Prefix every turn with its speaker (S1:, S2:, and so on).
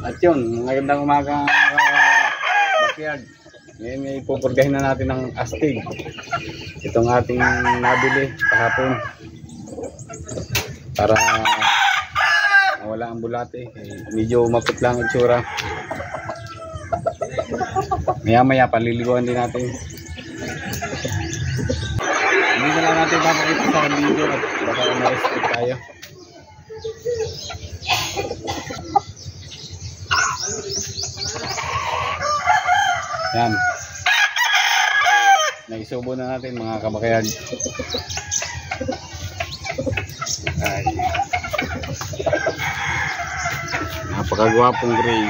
S1: At yun, magandang umaga backyard. Ngayon ipupurgahin na natin ng astig. Itong ating nabili kahapon. Para wala ang bulate. Medyo maputla ang itsura. Maya paliliguan din natin. Hindi na lang natin papakita sa video at baka ma-restrict tayo. Yan. Naisubo na natin mga kabakayag. Ay. Napakagwapong gray.